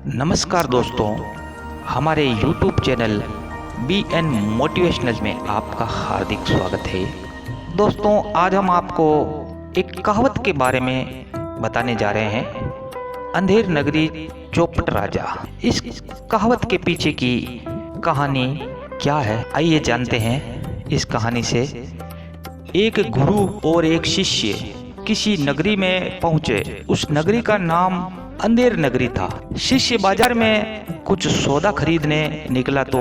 नमस्कार दोस्तों, हमारे YouTube चैनल BN मोटिवेशनल में आपका हार्दिक स्वागत है। दोस्तों, आज हम आपको एक कहावत के बारे में बताने जा रहे हैं, अंधेर नगरी चौपट राजा। इस कहावत के पीछे की कहानी क्या है, आइए जानते हैं इस कहानी से। एक गुरु और एक शिष्य किसी नगरी में पहुंचे। उस नगरी का नाम अंधेर नगरी था। शिष्य बाजार में कुछ सौदा खरीदने निकला तो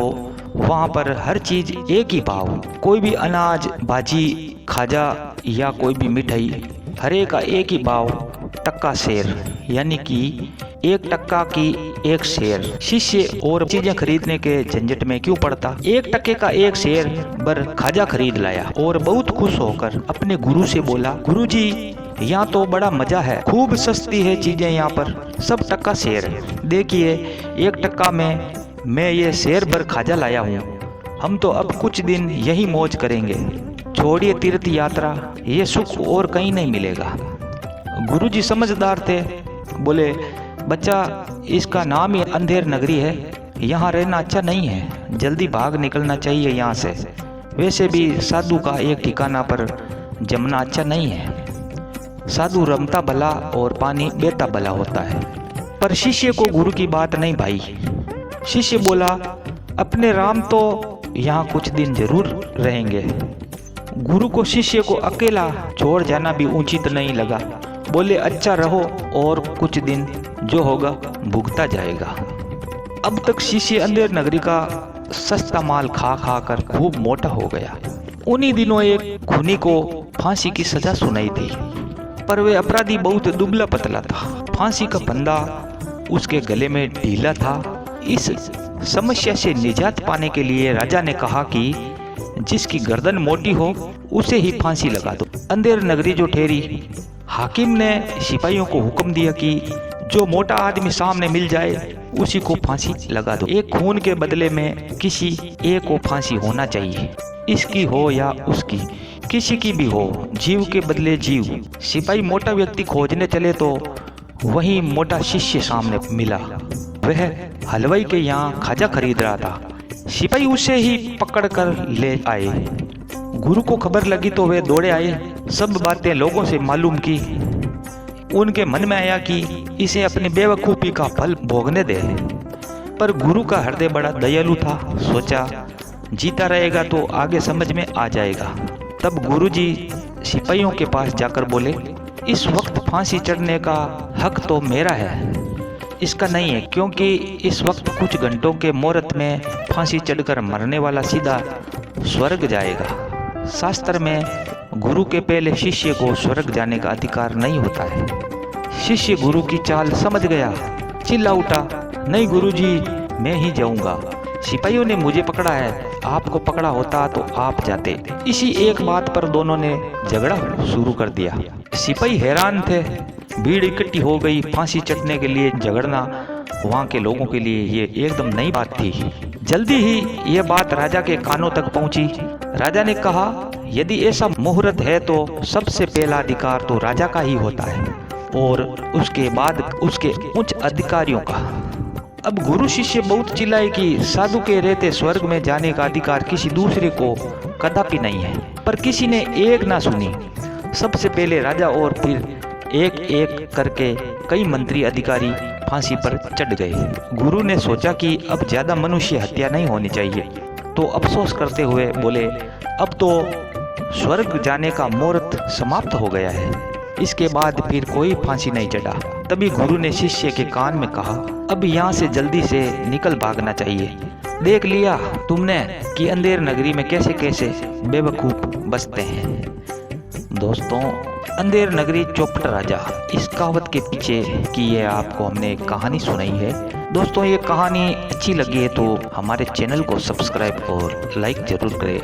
वहां पर हर चीज एक ही भाव। कोई भी अनाज, भाजी, खाजा या कोई भी मिठाई, हर एक का एक ही भाव, टक्का शेर, यानी कि 1 टक्का की 1 शेर। शिष्य और चीजें खरीदने के झंझट में क्यों पड़ता, 1 टक्के का 1 शेर भर खाजा खरीद लाया और बहुत खुश होकर अपने गुरु से बोला, गुरुजी, यहाँ तो बड़ा मजा है, खूब सस्ती है चीजें, यहाँ पर सब टक्का शेर है। देखिए 1 टक्का में मैं ये शेर भर खाजा लाया हूँ। हम तो अब कुछ दिन यही मौज करेंगे, छोड़िए तीर्थ यात्रा, ये सुख और कहीं नहीं मिलेगा। गुरुजी समझदार थे, बोले, बच्चा, इसका नाम ही अंधेर नगरी है, यहाँ रहना अच्छा नहीं है, जल्दी भाग निकलना चाहिए यहाँ से। वैसे भी साधु का एक ठिकाना पर जमना अच्छा नहीं है। साधु रमता भला और पानी बेता भला होता है। पर शिष्य को गुरु की बात नहीं भाई। शिष्य बोला, अपने राम तो यहाँ कुछ दिन जरूर रहेंगे। गुरु को शिष्य को अकेला छोड़ जाना भी उचित नहीं लगा। बोले, अच्छा रहो और कुछ दिन जो होगा भुगता जाएगा। अब तक शिष्य अंधेर नगरी का सस्ता माल खा खा कर खूब मोटा हो गया। उन्हीं दिनों एक खूनी को फांसी की सजा सुनाई थी, पर वे अपराधी बहुत दुबला पतला था। फांसी का फंदा उसके गले में ढीला था। इस समस्या से निजात पाने के लिए राजा ने कहा कि जिसकी गर्दन मोटी हो उसे ही फांसी लगा दो। अंधेर नगरी जो ठहरी। हाकिम ने सिपाहियों को हुक्म दिया कि जो मोटा आदमी सामने मिल जाए उसी को फांसी लगा दो। एक खून के बदले में किसी एक को फांसी होना चाहिए, इसकी हो या उसकी, किसी की भी हो, जीव के बदले जीव। सिपाही मोटा व्यक्ति खोजने चले तो वही मोटा शिष्य सामने मिला। वह हलवाई के यहाँ खाजा खरीद रहा था। सिपाही उसे ही पकड़ कर ले आए। गुरु को खबर लगी तो वे दौड़े आए, सब बातें लोगों से मालूम की। उनके मन में आया कि इसे अपनी बेवकूफ़ी का फल भोगने दे। पर गुरु का हृदय बड़ा दयालु था। सोचा, जीता रहेगा तो आगे समझ में आ जाएगा। तब गुरुजी सिपाहियों के पास जाकर बोले, इस वक्त फांसी चढ़ने का हक तो मेरा है, इसका नहीं है, क्योंकि इस वक्त कुछ घंटों के मुहूर्त में फांसी चढ़कर मरने वाला सीधा स्वर्ग जाएगा। शास्त्र में गुरु के पहले शिष्य को स्वर्ग जाने का अधिकार नहीं होता है। शिष्य गुरु की चाल समझ गया, चिल्ला उठा, नहीं गुरुजी, मैं ही जाऊंगा, सिपाहियों ने मुझे पकड़ा है, आपको पकड़ा होता तो आप जाते। इसी एक बात पर दोनों ने झगड़ा शुरू कर दिया। सिपाही हैरान थे, भीड़ इकट्ठी हो गई। फांसी चढ़ने के लिए झगड़ना वहां के लोगों के लिए ये एकदम नई बात थी। जल्दी ही ये बात राजा के कानों तक पहुंची। राजा ने कहा, यदि ऐसा मुहूर्त है तो सबसे पहला अधिकार तो राजा का ही होता है और उसके बाद उसके उच्च अधिकारियों का। अब गुरु शिष्य बहुत चिल्लाए कि साधु के रहते स्वर्ग में जाने का अधिकार किसी दूसरे को कदापि नहीं है, पर किसी ने एक ना सुनी। सबसे पहले राजा और फिर एक एक करके कई मंत्री अधिकारी फांसी पर चढ़ गए। गुरु ने सोचा कि अब ज्यादा मनुष्य हत्या नहीं होनी चाहिए, तो अफसोस करते हुए बोले, अब तो स्वर्ग जाने का मुहूर्त समाप्त हो गया है, इसके बाद फिर कोई फांसी नहीं चढ़ा। तभी गुरु ने शिष्य के कान में कहा, अब यहाँ से जल्दी से निकल भागना चाहिए। देख लिया तुमने कि अंधेर नगरी में कैसे कैसे बेवकूफ बसते हैं। दोस्तों, अंधेर नगरी चौपट राजा, इस कहावत के पीछे की ये आपको हमने एक कहानी सुनाई है। दोस्तों, ये कहानी अच्छी लगी है तो हमारे चैनल को सब्सक्राइब और लाइक जरूर करें।